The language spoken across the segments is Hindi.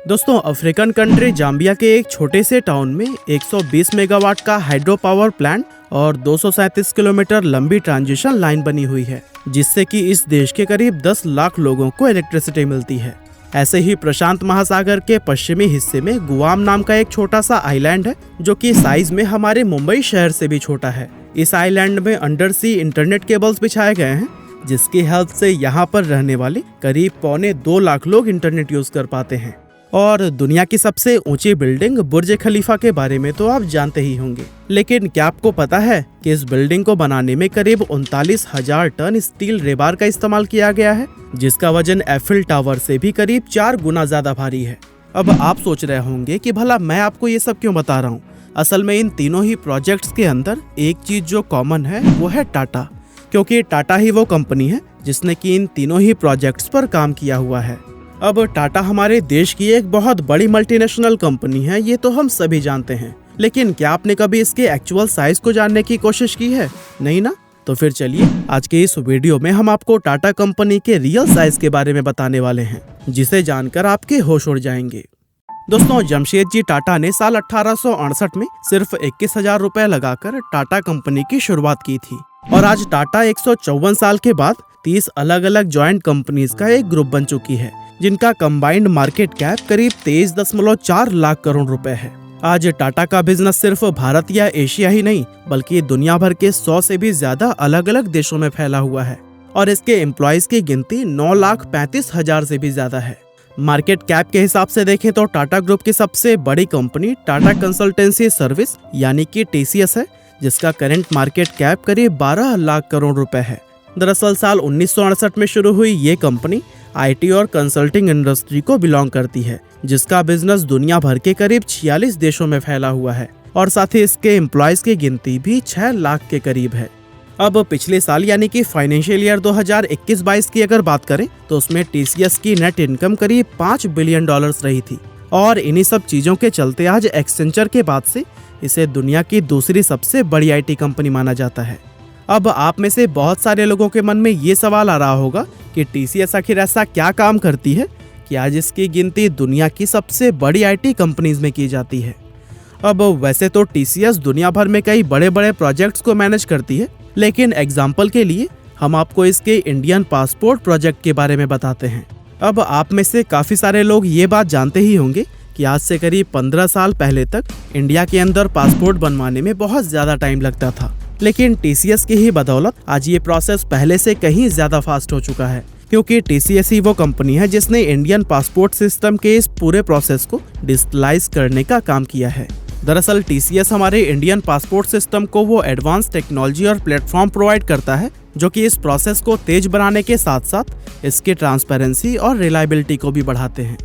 दोस्तों, अफ्रीकन कंट्री जाम्बिया के एक छोटे से टाउन में 120 मेगावाट का हाइड्रो पावर प्लांट और 237 किलोमीटर लंबी ट्रांसमिशन लाइन बनी हुई है, जिससे कि इस देश के करीब 10 लाख लोगों को इलेक्ट्रिसिटी मिलती है। ऐसे ही प्रशांत महासागर के पश्चिमी हिस्से में गुआम नाम का एक छोटा सा आइलैंड है, जो कि साइज में हमारे मुंबई शहर से भी छोटा है। इस आइलैंड में अंडर सी इंटरनेट केबल्स बिछाए गए हैं, जिसकी हेल्प से यहाँ पर रहने वाले करीब 2.25 लाख लोग इंटरनेट यूज कर पाते हैं। और दुनिया की सबसे ऊंची बिल्डिंग बुर्ज खलीफा के बारे में तो आप जानते ही होंगे, लेकिन क्या आपको पता है कि इस बिल्डिंग को बनाने में करीब 39,000 टन स्टील रेबार का इस्तेमाल किया गया है, जिसका वजन एफिल टावर से भी करीब 4 गुना ज्यादा भारी है। अब आप सोच रहे होंगे कि भला मैं आपको ये सब क्यों बता रहा हूँ। असल में इन तीनों ही प्रोजेक्ट्स के अंदर एक चीज जो कॉमन है वो है टाटा, क्योंकि टाटा ही वो कंपनी है जिसने कि इन तीनों ही प्रोजेक्ट्स पर काम किया हुआ है। अब टाटा हमारे देश की एक बहुत बड़ी मल्टीनेशनल कंपनी है, ये तो हम सभी जानते हैं, लेकिन क्या आपने कभी इसके एक्चुअल साइज को जानने की कोशिश की है? नहीं ना? तो फिर चलिए आज के इस वीडियो में हम आपको टाटा कंपनी के रियल साइज के बारे में बताने वाले हैं, जिसे जानकर आपके होश उड़ जाएंगे। दोस्तों, जमशेदजी टाटा ने साल 1868 में सिर्फ 21,000 रुपए लगाकर टाटा कंपनी की शुरुआत की थी, और आज टाटा 154 साल के बाद 30 अलग अलग ज्वाइंट कंपनीज का एक ग्रुप बन चुकी है, जिनका कंबाइंड मार्केट कैप करीब 23.4 लाख करोड़ रुपए है। आज टाटा का बिजनेस सिर्फ भारत या एशिया ही नहीं, बल्कि दुनिया भर के 100 से भी ज्यादा अलग अलग देशों में फैला हुआ है, और इसके एम्प्लॉयज की गिनती 9,35,000 से भी ज्यादा है। मार्केट कैप के हिसाब से देखें तो टाटा ग्रुप की सबसे बड़ी कंपनी टाटा कंसल्टेंसी सर्विस यानी कि TCS है, जिसका करंट मार्केट कैप करीब 12 लाख करोड़ रुपए है। दरअसल साल 1968 में शुरू हुई ये कंपनी IT और कंसल्टिंग इंडस्ट्री को बिलोंग करती है, जिसका बिजनेस दुनिया भर के करीब 46 देशों में फैला हुआ है, और साथ ही इसके एम्प्लॉयज की गिनती भी 6 लाख के करीब है। अब पिछले साल यानी कि फाइनेंशियल ईयर 2021-22 की अगर बात करें तो उसमें TCS की नेट इनकम करीब $5 बिलियन रही थी, और इन्हीं सब चीजों के चलते आज एक्सेंचर के बाद से इसे दुनिया की दूसरी सबसे बड़ी IT कंपनी माना जाता है। अब आप में से बहुत सारे लोगों के मन में ये सवाल आ रहा होगा कि TCS आखिर ऐसा क्या काम करती है कि आज इसकी गिनती दुनिया की सबसे बड़ी IT कंपनीज में की जाती है। अब वैसे तो TCS दुनिया भर में कई बड़े बड़े प्रोजेक्ट्स को मैनेज करती है, लेकिन एग्जाम्पल के लिए हम आपको इसके इंडियन पासपोर्ट प्रोजेक्ट के बारे में बताते हैं। अब आप में से काफी सारे लोग ये बात जानते ही होंगे कि आज से करीब 15 साल पहले तक इंडिया के अंदर पासपोर्ट बनवाने में बहुत ज्यादा टाइम लगता था, लेकिन TCS की ही बदौलत आज ये प्रोसेस पहले से कहीं ज्यादा फास्ट हो चुका है, क्योंकि TCS ही वो कंपनी है जिसने इंडियन पासपोर्ट सिस्टम के इस पूरे प्रोसेस को डिजिटलाइज करने का काम किया है। दरअसल TCS हमारे इंडियन पासपोर्ट सिस्टम को वो एडवांस टेक्नोलॉजी और प्लेटफॉर्म प्रोवाइड करता है, जो कि इस प्रोसेस को तेज बनाने के साथ साथ इसकी ट्रांसपेरेंसी और रिलायबिलिटी को भी बढ़ाते हैं।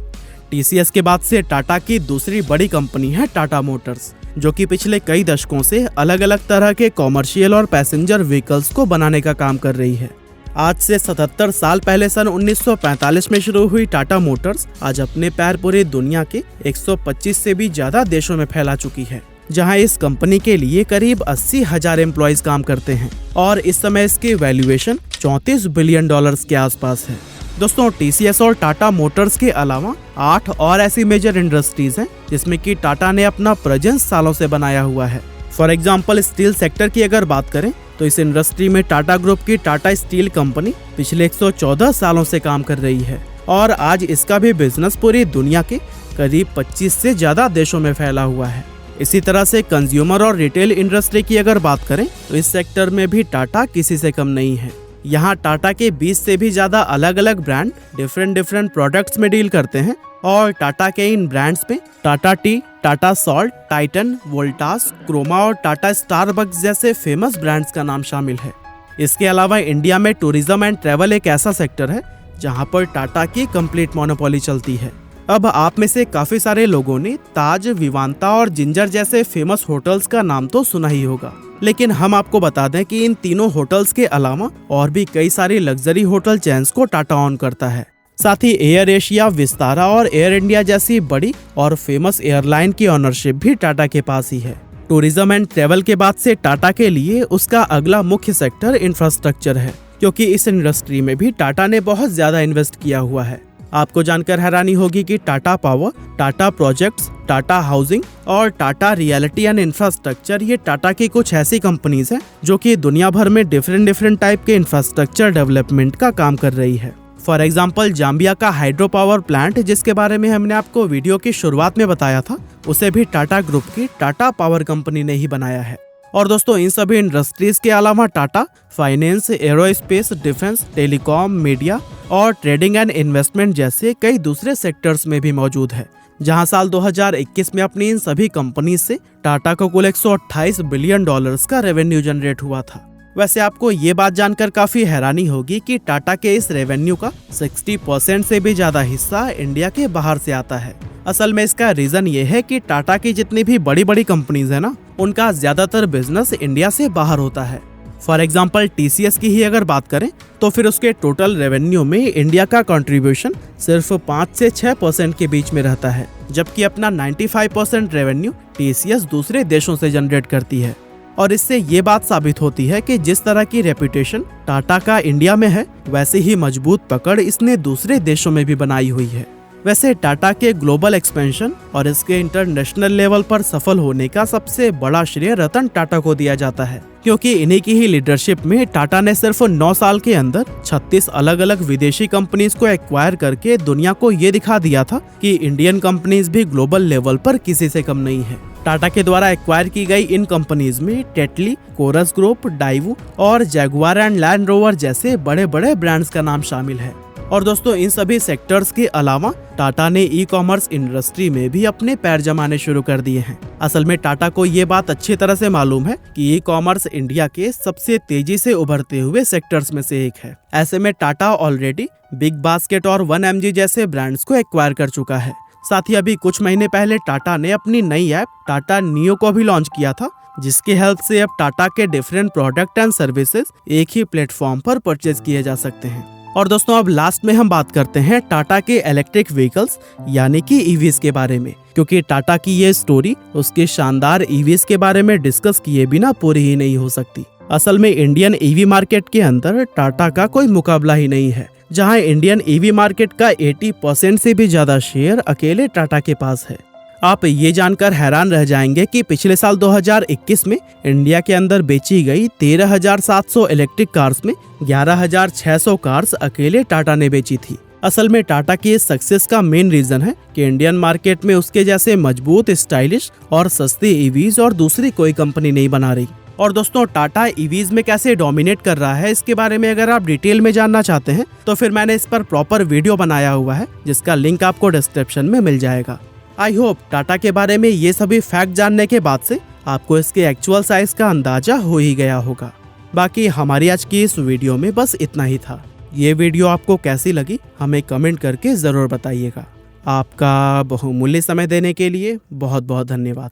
TCS के बाद से टाटा की दूसरी बड़ी कंपनी है टाटा मोटर्स, जो कि पिछले कई दशकों से अलग अलग तरह के कॉमर्शियल और पैसेंजर व्हीकल्स को बनाने का काम कर रही है। आज से 77 साल पहले सन 1945 में शुरू हुई टाटा मोटर्स आज अपने पैर पूरी दुनिया के 125 से भी ज्यादा देशों में फैला चुकी है, जहां इस कंपनी के लिए करीब 80,000 एम्प्लॉयज काम करते हैं, और इस समय इसकी वैल्यूएशन $34 बिलियन के आसपास है। दोस्तों, TCS और टाटा मोटर्स के अलावा 8 और ऐसी मेजर इंडस्ट्रीज हैं जिसमें कि टाटा ने अपना प्रेजेंस सालों से बनाया हुआ है। फॉर एग्जांपल, स्टील सेक्टर की अगर बात करें तो इस इंडस्ट्री में टाटा ग्रुप की टाटा स्टील कंपनी पिछले 114 सालों से काम कर रही है, और आज इसका भी बिजनेस पूरी दुनिया के करीब 25 से ज्यादा देशों में फैला हुआ है। इसी तरह से कंज्यूमर और रिटेल इंडस्ट्री की अगर बात करें तो इस सेक्टर में भी टाटा किसी से कम नहीं है। यहाँ टाटा के 20 से भी ज्यादा अलग अलग ब्रांड डिफरेंट प्रोडक्ट्स में डील करते हैं, और टाटा के इन ब्रांड्स पे Tata tea, Tata salt, Titan, Voltas, Croma और टाटा स्टारबक्स जैसे फेमस ब्रांड्स का नाम शामिल है। इसके अलावा इंडिया में टूरिज्म एंड ट्रैवल एक ऐसा सेक्टर है जहाँ पर टाटा की कंप्लीट मोनोपोली चलती है। अब आप में से काफी सारे लोगों ने ताज, विवांता और जिंजर जैसे फेमस होटल्स का नाम तो सुना ही होगा, लेकिन हम आपको बता दें कि इन तीनों होटल्स के अलावा और भी कई सारी लग्जरी होटल चेन्स को टाटा ऑन करता है। साथ ही एयर एशिया, विस्तारा और एयर इंडिया जैसी बड़ी और फेमस एयरलाइन की ओनरशिप भी टाटा के पास ही है। टूरिज्म एंड ट्रैवल के बाद से टाटा के लिए उसका अगला मुख्य सेक्टर इंफ्रास्ट्रक्चर है, क्योंकि इस इंडस्ट्री में भी टाटा ने बहुत ज्यादा इन्वेस्ट किया हुआ है। आपको जानकर हैरानी होगी कि Tata power, Tata projects, Tata housing और टाटा रियलिटी एंड इंफ्रास्ट्रक्चर ये टाटा की कुछ ऐसी कंपनीज हैं जो कि दुनिया भर में डिफरेंट टाइप के इंफ्रास्ट्रक्चर डेवलपमेंट का काम कर रही है। फॉर एग्जाम्पल जाम्बिया का हाइड्रो पावर प्लांट, जिसके बारे में हमने आपको वीडियो की शुरुआत में बताया था, उसे भी टाटा ग्रुप की टाटा पावर कंपनी ने ही बनाया है। और दोस्तों, इन सभी इंडस्ट्रीज के अलावा Tata finance, aerospace, defence, telecom, media और ट्रेडिंग एंड इन्वेस्टमेंट जैसे कई दूसरे सेक्टर्स में भी मौजूद है, जहां साल 2021 में अपनी इन सभी कंपनी से टाटा को कुल 128 बिलियन डॉलर्स का रेवेन्यू जनरेट हुआ था। वैसे आपको ये बात जानकर काफी हैरानी होगी कि टाटा के इस रेवेन्यू का 60% से भी ज्यादा हिस्सा इंडिया के बाहर से आता है। असल में इसका रीजन ये है कि टाटा की जितनी भी बड़ी कंपनीज है ना, उनका ज्यादातर बिजनेस इंडिया से बाहर होता है। फॉर एग्जाम्पल TCS की ही अगर बात करें तो फिर उसके टोटल रेवेन्यू में इंडिया का कंट्रीब्यूशन सिर्फ 5 से 6% के बीच में रहता है, जबकि अपना 95% रेवेन्यू TCS दूसरे देशों से जनरेट करती है। और इससे ये बात साबित होती है कि जिस तरह की रेपुटेशन टाटा का इंडिया में है, वैसे ही मजबूत पकड़ इसने दूसरे देशों में भी बनाई हुई है। वैसे टाटा के ग्लोबल एक्सपेंशन और इसके इंटरनेशनल लेवल पर सफल होने का सबसे बड़ा श्रेय रतन टाटा को दिया जाता है, क्योंकि इन्हीं की ही लीडरशिप में टाटा ने सिर्फ 9 साल के अंदर 36 अलग अलग विदेशी कंपनीज को एक्वायर करके दुनिया को ये दिखा दिया था कि इंडियन कंपनीज भी ग्लोबल लेवल पर किसी से कम नहीं है। टाटा के द्वारा एक्वायर की गई इन कंपनीज में टेटली, कोरस ग्रुप, डाइवू और जैगुआर एंड लैंड रोवर जैसे बड़े ब्रांड्स का नाम शामिल है। और दोस्तों, इन सभी सेक्टर्स के अलावा टाटा ने ई-कॉमर्स इंडस्ट्री में भी अपने पैर जमाने शुरू कर दिए हैं। असल में टाटा को ये बात अच्छी तरह से मालूम है कि ई-कॉमर्स इंडिया के सबसे तेजी से उभरते हुए सेक्टर्स में से एक है। ऐसे में टाटा ऑलरेडी बिग बास्केट और 1mg जैसे ब्रांड्स को एक्वायर कर चुका है। साथ ही अभी कुछ महीने पहले टाटा ने अपनी नई ऐप टाटा नियो को भी लॉन्च किया था, जिसकी हेल्प से अब टाटा के डिफरेंट प्रोडक्ट एंड सर्विसेज एक ही प्लेटफॉर्म पर परचेज किए जा सकते हैं। और दोस्तों, अब लास्ट में हम बात करते हैं टाटा के इलेक्ट्रिक व्हीकल्स यानी कि ईवीज के बारे में, क्योंकि टाटा की ये स्टोरी उसके शानदार ईवीज के बारे में डिस्कस किए बिना पूरी ही नहीं हो सकती। असल में इंडियन ईवी मार्केट के अंदर टाटा का कोई मुकाबला ही नहीं है, जहां इंडियन ईवी मार्केट का 80% से भी ज्यादा शेयर अकेले टाटा के पास है। आप ये जानकर हैरान रह जाएंगे कि पिछले साल 2021 में इंडिया के अंदर बेची गई 13,700 इलेक्ट्रिक कार्स में 11,600 कार्स अकेले टाटा ने बेची थी। असल में टाटा की इस सक्सेस का मेन रीजन है कि इंडियन मार्केट में उसके जैसे मजबूत, स्टाइलिश और सस्ते ईवीज और दूसरी कोई कंपनी नहीं बना रही। और दोस्तों, टाटा ईवीज में कैसे डोमिनेट कर रहा है, इसके बारे में अगर आप डिटेल में जानना चाहते हैं तो फिर मैंने इस पर प्रॉपर वीडियो बनाया हुआ है, जिसका लिंक आपको डिस्क्रिप्शन में मिल जाएगा। आई होप टाटा के बारे में ये सभी फैक्ट जानने के बाद से आपको इसके एक्चुअल साइज का अंदाजा हो ही गया होगा। बाकी हमारी आज की इस वीडियो में बस इतना ही था। ये वीडियो आपको कैसी लगी हमें कमेंट करके जरूर बताइएगा। आपका बहुमूल्य समय देने के लिए बहुत बहुत धन्यवाद।